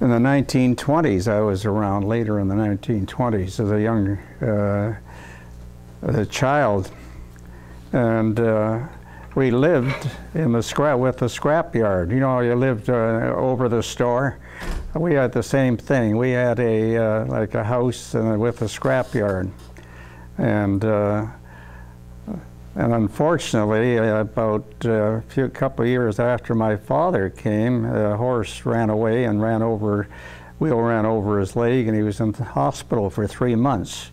in the 1920s. I was around later in the 1920s as a young as a child, and we lived in the with the scrapyard. You know, you lived over the store. We had the same thing. We had a like a house with a scrapyard, and unfortunately, about a couple of years after my father came, a horse ran away and wheel ran over his leg, and he was in the hospital for 3 months.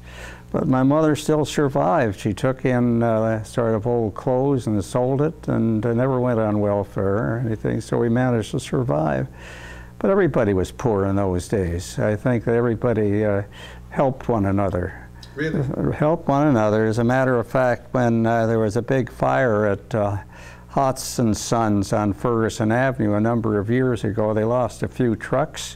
But my mother still survived. She took in sort of old clothes and sold it, and never went on welfare or anything, so we managed to survive. But everybody was poor in those days. I think that everybody helped one another. Really? Help one another. As a matter of fact, when there was a big fire at Hotz and Sons on Ferguson Avenue a number of years ago, they lost a few trucks.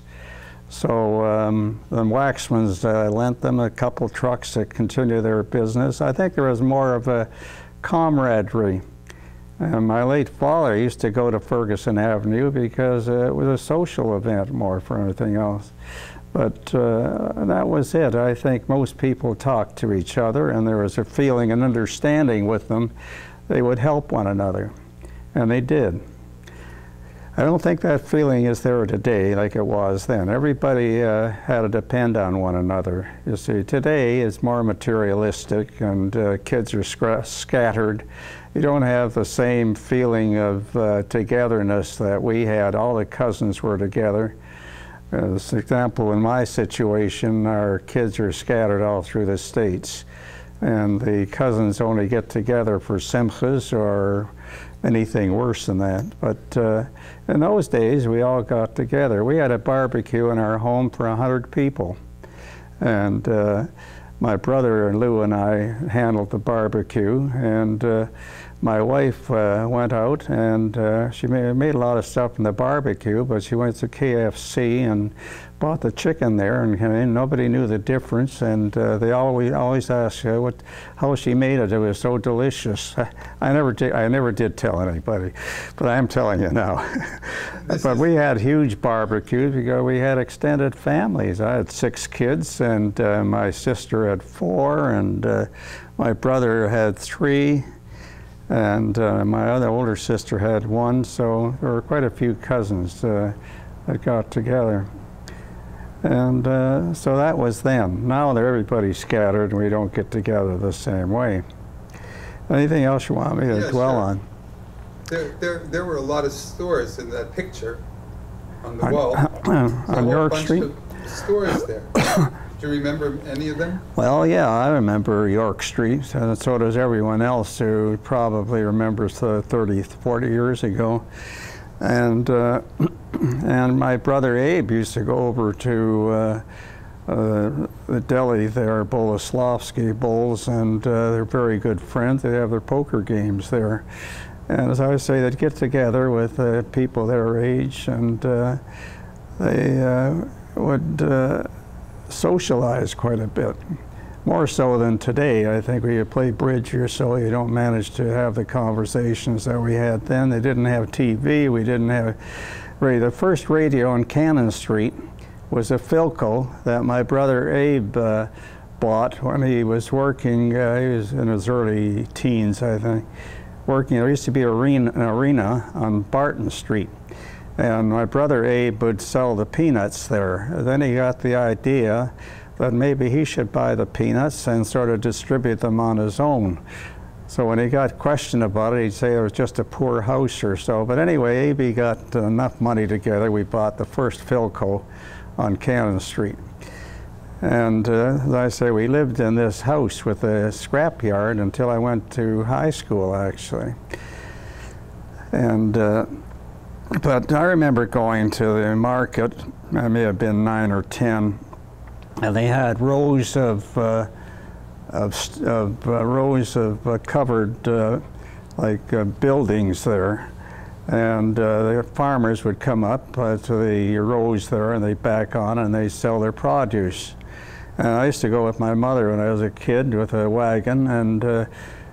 So the Waxmans lent them a couple trucks to continue their business. I think there was more of a camaraderie. My late father used to go to Ferguson Avenue because it was a social event more for anything else. But that was it. I think most people talked to each other, and there was a feeling and understanding with them. They would help one another, and they did. I don't think that feeling is there today like it was then. Everybody had to depend on one another. You see, today is more materialistic, and kids are scattered. You don't have the same feeling of togetherness that we had. All the cousins were together. As an example, in my situation, our kids are scattered all through the States, and the cousins only get together for simchas or anything worse than that. But in those days, we all got together. We had a barbecue in our home for 100 people, and my brother Lou and I handled the barbecue, and my wife went out, and she made a lot of stuff in the barbecue, but she went to KFC and bought the chicken there, and nobody knew the difference, and they always asked how she made it. It was so delicious. I never did tell anybody, but I am telling you now. But we had huge barbecues because we had extended families. I had 6 kids, and my sister had 4, and my brother had 3. And my other older sister had 1, so there were quite a few cousins that got together. And so that was then. Now that everybody's scattered and we don't get together the same way. Anything else you want me to dwell on? There were a lot of stores in that picture on the wall. On York Street? Of stores there. Do you remember any of them? Well, yeah, I remember York Street, and so does everyone else who probably remembers 30, 40 years ago. And my brother Abe used to go over to the deli there, Boleslavsky Bowls, and they're very good friends. They have their poker games there. And as I say, they'd get together with people their age, and they would socialize quite a bit, more so than today. I think when you play bridge or so, you don't manage to have the conversations that we had then. They didn't have TV, we didn't have radio. The first radio on Cannon Street was a Philco that my brother Abe bought when he was working. He was in his early teens, I think, working. There used to be an arena on Barton Street, and my brother Abe would sell the peanuts there. Then he got the idea that maybe he should buy the peanuts and sort of distribute them on his own. So when he got questioned about it, he'd say it was just a poor house or so. But anyway, Abe got enough money together. We bought the first Philco on Cannon Street. And as I say, we lived in this house with a scrapyard until I went to high school, actually. And but I remember going to the market. I may have been 9 or 10, and they had rows of covered buildings there, and the farmers would come up to the rows there, and they back on and they sell their produce. And I used to go with my mother when I was a kid with a wagon, and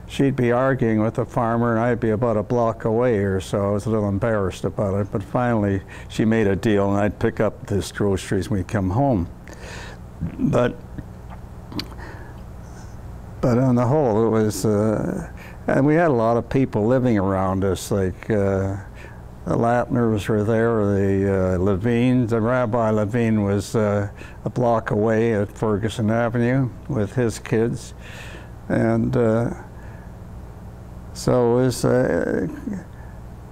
she'd be arguing with the farmer, and I'd be about a block away or so. I was a little embarrassed about it, but finally she made a deal, and I'd pick up this groceries when we'd come home. But on the whole, it was, and we had a lot of people living around us, like the Latners were there, the Levines. Rabbi Levine was a block away at Ferguson Avenue with his kids. And so it was,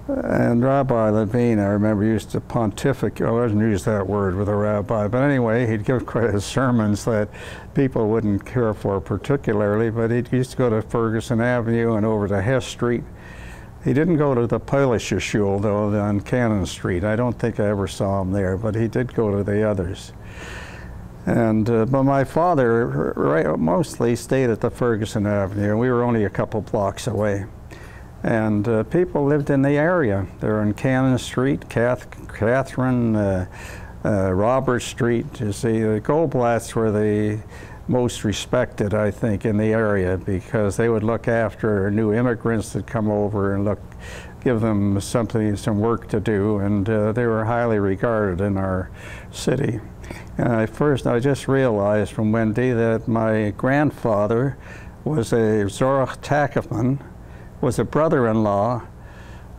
and Rabbi Levine, I remember, used to pontificate. I wouldn't use that word with a rabbi, but anyway, he'd give his sermons that people wouldn't care for particularly, but he used to go to Ferguson Avenue and over to Hess Street. He didn't go to the Polish Shul, though, on Cannon Street. I don't think I ever saw him there, but he did go to the others. And but my father mostly stayed at the Ferguson Avenue, and we were only a couple blocks away. And people lived in the area. They were in Cannon Street, Catherine, Robert Street. You see, the Goldblatts were the most respected, I think, in the area, because they would look after new immigrants that come over and give them some work to do, and they were highly regarded in our city. And I just realized from Wendy that my grandfather was a Zorach Takafman, was a brother-in-law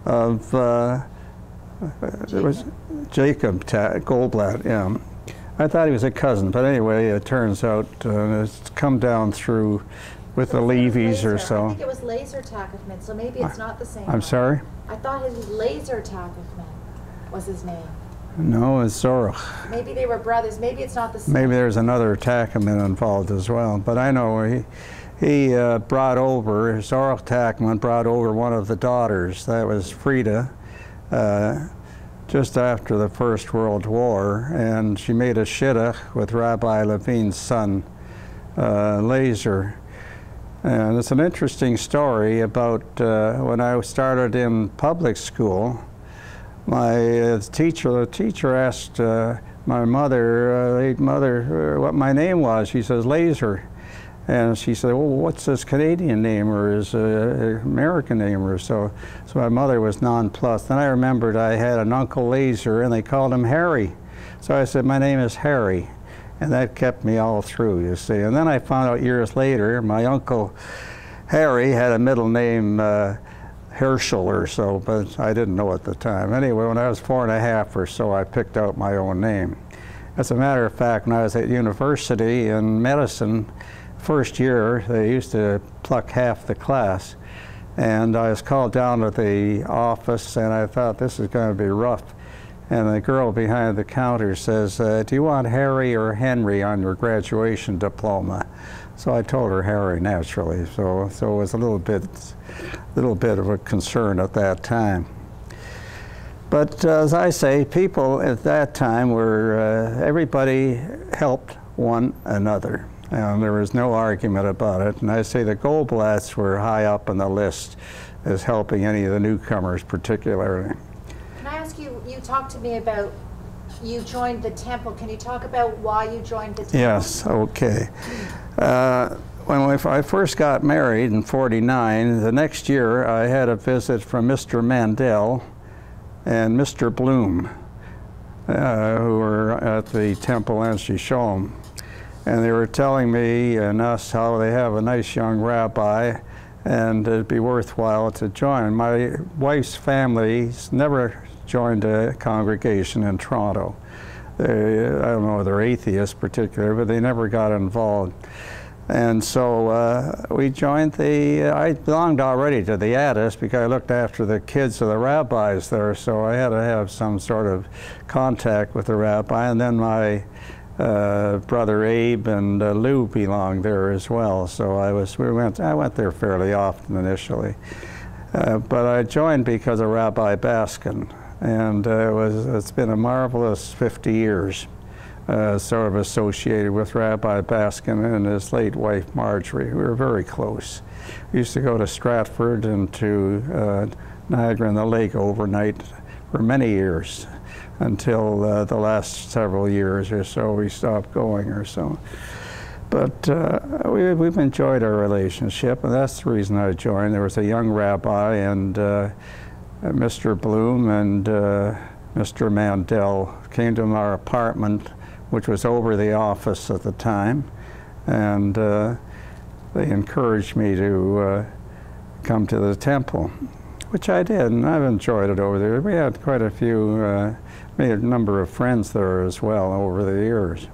of it was Jacob Goldblatt. Yeah, I thought he was a cousin, but anyway, it turns out it's come down through with the Levies or so. I think it was Laser Takafman, so maybe it's not the same. I'm sorry? I thought it was Laser Takafman was his name. No, it's Zorach. Maybe they were brothers. Maybe it's not the same. Maybe there's another Takafman involved as well, but I know he brought over, Zorach Takafman brought over one of the daughters, that was Frida, just after the First World War, and she made a shidduch with Rabbi Levine's son, Laser. And it's an interesting story about when I started in public school. The teacher asked my mother, what my name was. She says, Laser. And she said, well, what's his Canadian name or his American name or so? So my mother was nonplussed. Then I remembered I had an Uncle Laser, and they called him Harry. So I said, my name is Harry. And that kept me all through, you see. And then I found out years later, my Uncle Harry had a middle name, Herschel or so, but I didn't know at the time. Anyway, when I was 4 1/2 or so, I picked out my own name. As a matter of fact, when I was at university in medicine, first year, they used to pluck half the class. And I was called down to the office, and I thought, this is going to be rough. And the girl behind the counter says, do you want Harry or Henry on your graduation diploma? So I told her Harry, naturally. So it was a little bit of a concern at that time. But as I say, people at that time were, everybody helped one another. And there was no argument about it. And I say the Goldblatts were high up on the list as helping any of the newcomers particularly. Can I ask you, you talked to me about you joined the temple. Can you talk about why you joined the temple? Yes, okay. When I first got married in '49, the next year I had a visit from Mr. Mandel and Mr. Bloom, who were at the temple in Shishom. And they were telling me and us how they have a nice young rabbi and it'd be worthwhile to join. My wife's family's never joined a congregation in Toronto. I don't know if they're atheists particularly, but they never got involved. And so we joined I belonged already to the Addis because I looked after the kids of the rabbis there, so I had to have some sort of contact with the rabbi. And then my brother Abe and Lou belonged there as well, so I went there fairly often initially. But I joined because of Rabbi Baskin, and it's been a marvelous 50 years. Sort of associated with Rabbi Baskin and his late wife Marjorie. We were very close. We used to go to Stratford and to Niagara-on-the-Lake overnight for many years until the last several years or so we stopped going or so. But we've enjoyed our relationship, and that's the reason I joined. There was a young rabbi and Mr. Bloom and Mr. Mandel came to our apartment, which was over the office at the time, and they encouraged me to come to the temple, which I did, and I've enjoyed it over there. We had quite a few, made a number of friends there as well over the years.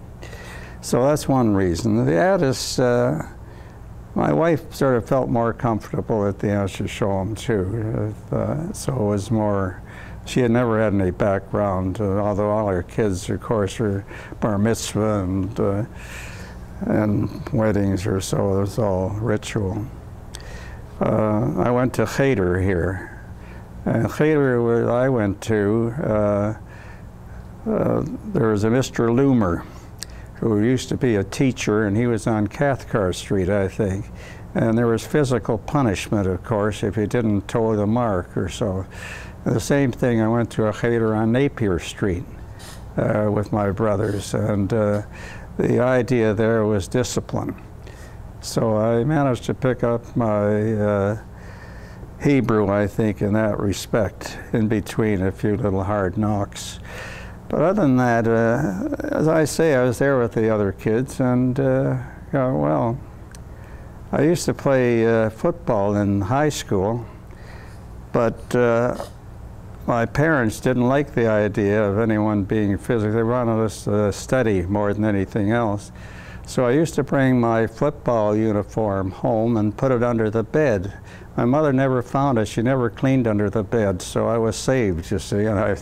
So that's one reason. The Addis, my wife sort of felt more comfortable at the Asher Shalom too. So it was more, she had never had any background, although all her kids, of course, were bar mitzvah and weddings or so. It was all ritual. I went to Cheder here. Cheder, where I went to, there was a Mr. Loomer, who used to be a teacher, and he was on Cathcart Street, I think. And there was physical punishment, of course, if you didn't toe the mark or so. The same thing, I went to a cheder on Napier Street with my brothers, and the idea there was discipline. So I managed to pick up my Hebrew, I think, in that respect, in between a few little hard knocks. But other than that, as I say, I was there with the other kids, and well, I used to play football in high school, but my parents didn't like the idea of anyone being physical. They wanted us to study more than anything else. So I used to bring my football uniform home and put it under the bed. My mother never found it. She never cleaned under the bed, so I was saved, you see, and I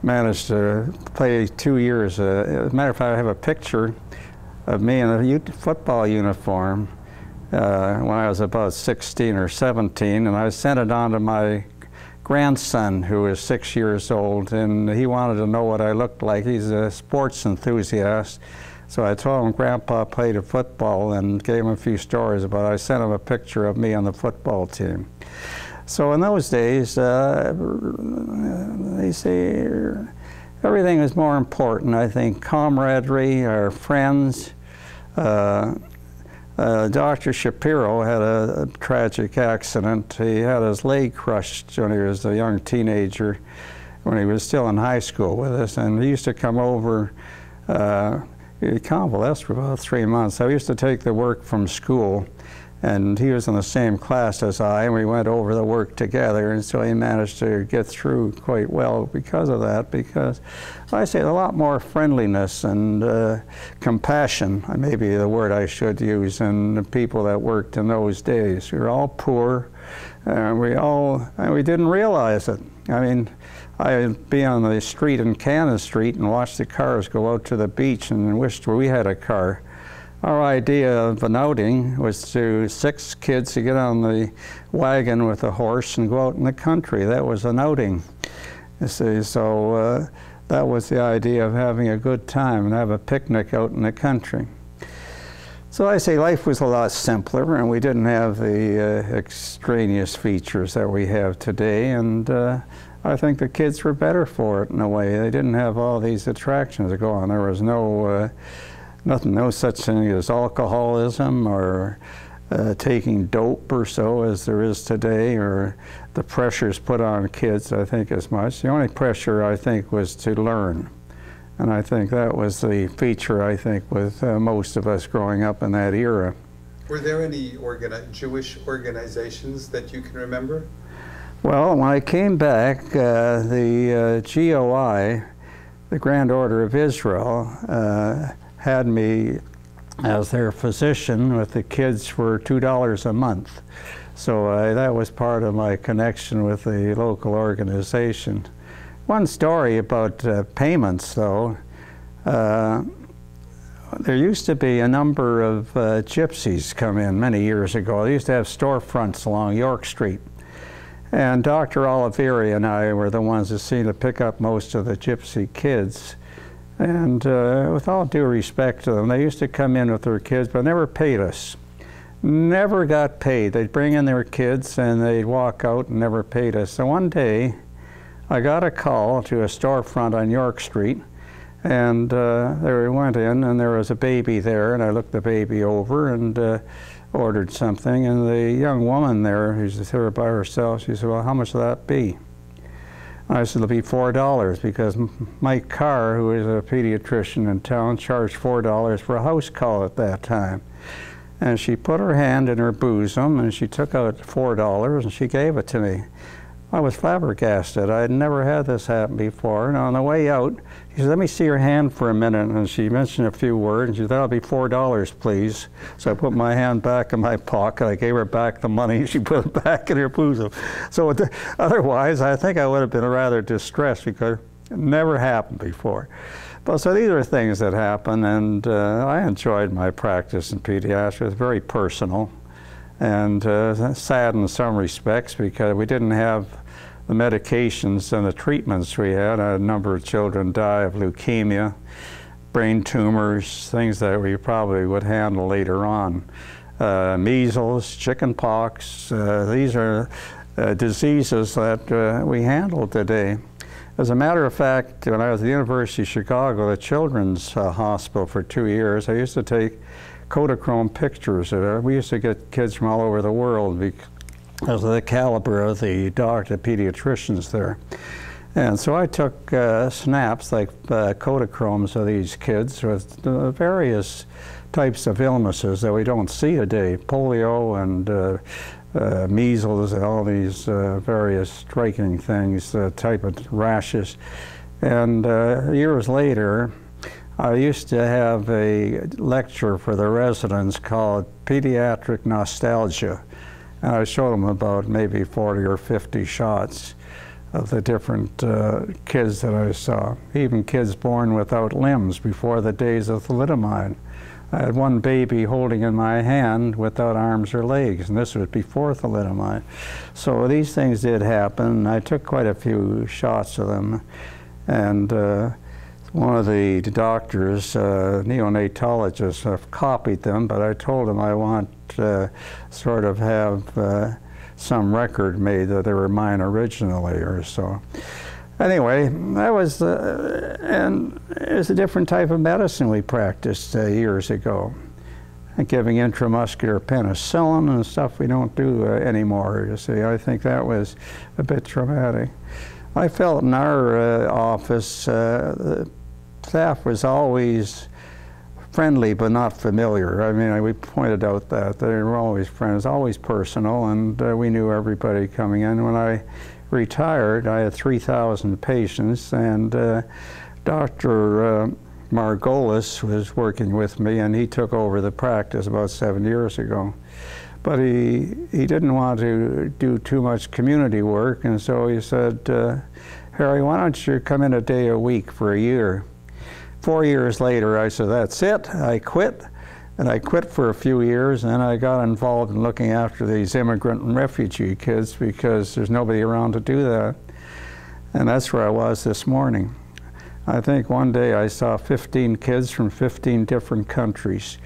managed to play 2 years. As a matter of fact, I have a picture of me in a football uniform when I was about 16 or 17, and I sent it on to my grandson, who is 6 years old, and he wanted to know what I looked like. He's a sports enthusiast. So I told him Grandpa played a football and gave him a few stories about it. I sent him a picture of me on the football team. So in those days, they say everything was more important. I think camaraderie, our friends. Dr. Shapiro had a tragic accident. He had his leg crushed when he was a young teenager, when he was still in high school with us, and he used to come over. He convalesced for about 3 months. I used to take the work from school, and he was in the same class as I, and we went over the work together, and so he managed to get through quite well because of that, because I say a lot more friendliness and compassion, maybe the word I should use, in the people that worked in those days. We were all poor, and we didn't realize it. I mean, I'd be on the street in Cannon Street and watch the cars go out to the beach and wished we had a car. Our idea of an outing was to 6 kids to get on the wagon with a horse and go out in the country. That was an outing, you see. So that was the idea of having a good time and have a picnic out in the country. So I say life was a lot simpler, and we didn't have the extraneous features that we have today, and I think the kids were better for it in a way. They didn't have all these attractions to go on. There was no such thing as alcoholism or taking dope or so as there is today, or the pressures put on kids, I think, as much. The only pressure, I think, was to learn. And I think that was the feature, I think, with most of us growing up in that era. Were there any Jewish organizations that you can remember? Well, when I came back, the GOI, the Grand Order of Israel, had me as their physician with the kids for $2 a month. So that was part of my connection with the local organization. One story about payments, though. There used to be a number of gypsies come in many years ago. They used to have storefronts along York Street. And Dr. Oliveri and I were the ones that seemed to pick up most of the gypsy kids. And with all due respect to them, they used to come in with their kids, but never paid us. Never got paid. They'd bring in their kids and they'd walk out and never paid us. So one day, I got a call to a storefront on York Street, And there we went in, and there was a baby there, and I looked the baby over and ordered something, and the young woman there, who's there by herself, she said, well, how much will that be? And I said, it'll be $4, because Mike Carr, who is a pediatrician in town, charged $4 for a house call at that time. And she put her hand in her bosom, and she took out $4, and she gave it to me. I was flabbergasted. I had never had this happen before. And on the way out, she said, let me see your hand for a minute. And she mentioned a few words, and she said, that'll be $4, please. So I put my hand back in my pocket. I gave her back the money. She put it back in her bosom. So otherwise, I think I would have been rather distressed, because it never happened before. But so these are things that happen, and I enjoyed my practice in pediatrics. It was very personal. And sad in some respects, because we didn't have the medications and the treatments we had. A number of children die of leukemia, brain tumors, things that we probably would handle later on. Measles, chicken pox, these are diseases that we handle today. As a matter of fact, when I was at the University of Chicago, the Children's Hospital for 2 years, I used to take Kodachrome pictures. We used to get kids from all over the world because of the caliber of the pediatricians there. And so I took snaps, like Kodachromes, of these kids with various types of illnesses that we don't see today, polio and measles and all these various striking things, type of rashes. And years later, I used to have a lecture for the residents called Pediatric Nostalgia, and I showed them about maybe 40 or 50 shots of the different kids that I saw, even kids born without limbs before the days of thalidomide. I had one baby holding in my hand without arms or legs, and this was before thalidomide. So these things did happen. I took quite a few shots of them, and one of the doctors, neonatologists, have copied them, but I told him I want to sort of have some record made that they were mine originally or so. Anyway, that was, and it was a different type of medicine we practiced years ago. And giving intramuscular penicillin and stuff we don't do anymore, you see. I think that was a bit traumatic. I felt in our office, the staff was always friendly but not familiar. I mean, we pointed out that they were always friends, always personal, and we knew everybody coming in. When I retired, I had 3,000 patients, and Dr. Margolis was working with me, and he took over the practice about 7 years ago. But he didn't want to do too much community work, and so he said, Harry, why don't you come in a day a week for a year? 4 years later, I said, that's it, I quit. And I quit for a few years, and I got involved in looking after these immigrant and refugee kids because there's nobody around to do that. And that's where I was this morning. I think one day I saw 15 kids from 15 different countries.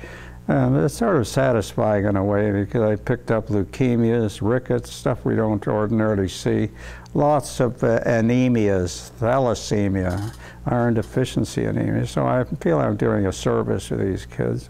And it's sort of satisfying in a way, because I picked up leukemias, rickets, stuff we don't ordinarily see, lots of anemias, thalassemia, iron deficiency anemia. So I feel I'm doing a service to these kids.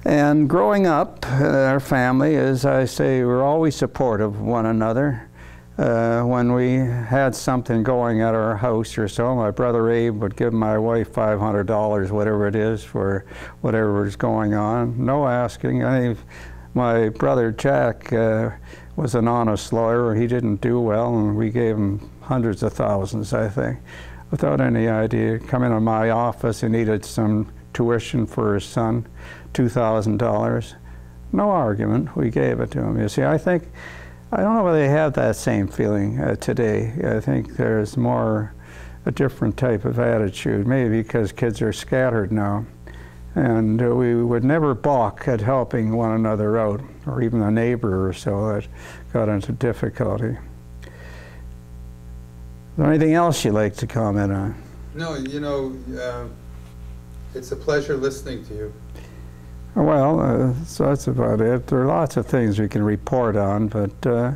And growing up, our family, as I say, we were always supportive of one another. When we had something going at our house or so, my brother Abe would give my wife $500, whatever it is, for whatever was going on. No asking. My brother Jack was an honest lawyer. He didn't do well, and we gave him hundreds of thousands, I think, without any idea. Come into my office, he needed some tuition for his son, $2,000. No argument, we gave it to him. You see, I don't know whether they have that same feeling today. I think there's more a different type of attitude, maybe because kids are scattered now. And we would never balk at helping one another out, or even a neighbor or so that got into difficulty. Is there anything else you'd like to comment on? No, you know, it's a pleasure listening to you. Well, so that's about it. There are lots of things we can report on, but I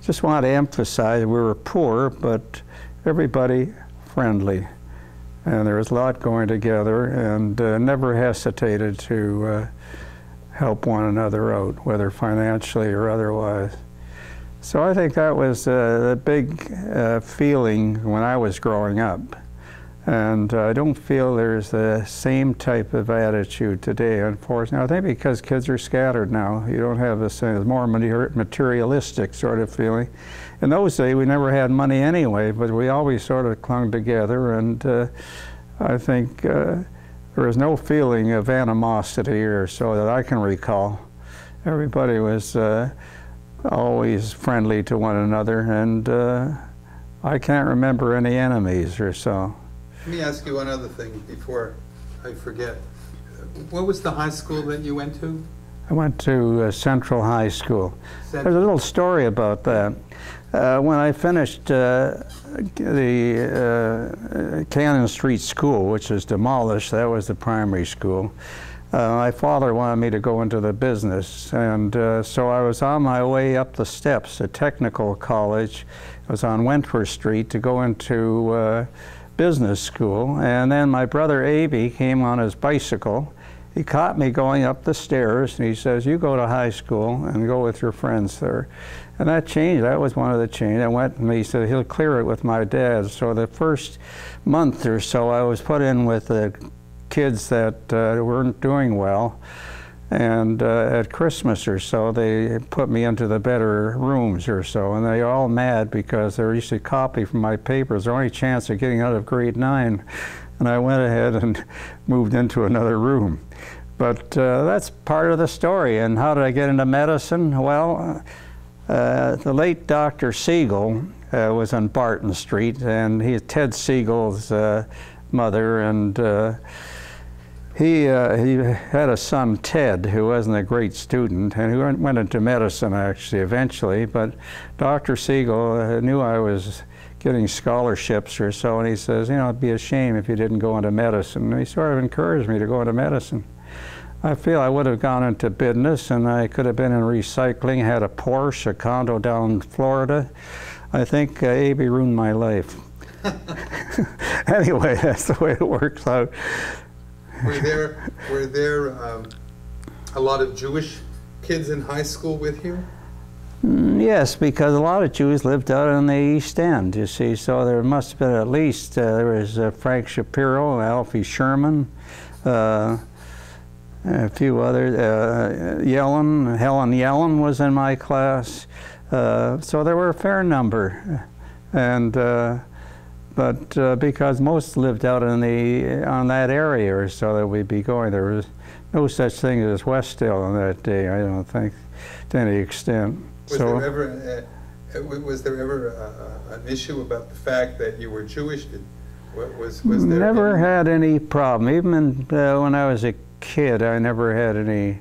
just want to emphasize we were poor, but everybody friendly. and there was a lot going together, and never hesitated to help one another out, whether financially or otherwise. So I think that was a big feeling when I was growing up. And I don't feel there's the same type of attitude today, unfortunately. I think because kids are scattered now, you don't have the same, more materialistic sort of feeling. In those days, we never had money anyway, but we always sort of clung together, and I think there was no feeling of animosity or so that I can recall. Everybody was always friendly to one another, and I can't remember any enemies or so. Let me ask you one other thing before I forget. What was the high school that you went to? I went to Central High School. There's a little story about that. When I finished the Cannon Street School, which was demolished, that was the primary school, my father wanted me to go into the business, and so I was on my way up the steps at Technical College. It was on Wentworth Street to go into business school, and then my brother Abe came on his bicycle. He caught me going up the stairs, and he says, "You go to high school and go with your friends there." And that changed. That was one of the changes. I went, and he said he'll clear it with my dad. So the first month or so, I was put in with the kids that weren't doing well. And at Christmas or so, they put me into the better rooms or so, and they were all mad because they used to copy from my papers. Their only chance of getting out of grade 9, and I went ahead and moved into another room. But that's part of the story. And how did I get into medicine? Well, the late Dr. Siegel was on Barton Street, and he's Ted Siegel's mother, and he had a son, Ted, who wasn't a great student, and who went into medicine, actually, eventually. But Dr. Siegel knew I was getting scholarships or so, and he says, you know, it'd be a shame if you didn't go into medicine. And he sort of encouraged me to go into medicine. I feel I would have gone into business, and I could have been in recycling, had a Porsche, a condo down in Florida. I think Abe ruined my life. Anyway, that's the way it works out. Were there a lot of Jewish kids in high school with you? Yes, because a lot of Jews lived out on the East End, you see, so there must have been at least, there was Frank Shapiro, Alfie Sherman, a few others, Helen Yellen was in my class, so there were a fair number, and but because most lived out on that area or so that we'd be going, there was no such thing as Westdale on that day, I don't think, to any extent. Was there ever an issue about the fact that you were Jewish? Was there never had any problem. Even when I was a kid, I never had any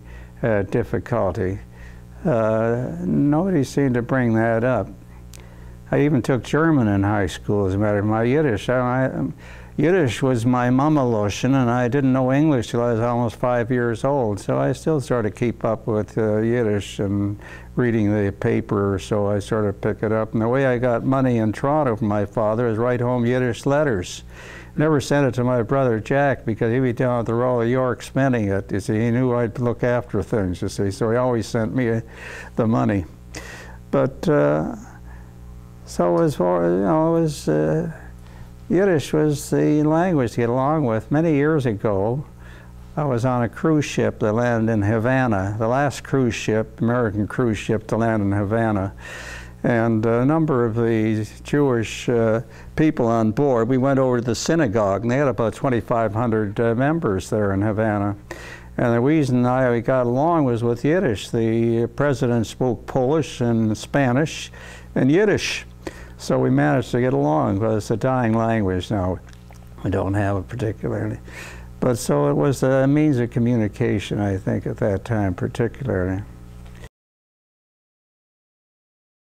difficulty. Nobody seemed to bring that up. I even took German in high school, as a matter of my Yiddish. Yiddish was my Mama-Loschen, and I didn't know English till I was almost 5 years old, so I still sort of keep up with Yiddish and reading the paper, so I sort of pick it up. And the way I got money in Toronto from my father is write home Yiddish letters. Never sent it to my brother Jack because he'd be down at the Royal York spending it. You see, he knew I'd look after things, you see, so he always sent me the money. But so it was, you know, it was, Yiddish was the language to get along with. Many years ago, I was on a cruise ship that landed in Havana, the last cruise ship, American cruise ship to land in Havana. And a number of the Jewish people on board, we went over to the synagogue, and they had about 2,500 members there in Havana. And the reason I got along was with Yiddish. The president spoke Polish and Spanish and Yiddish. So we managed to get along, but it's a dying language now. We don't have it particularly. But so it was a means of communication, I think, at that time particularly.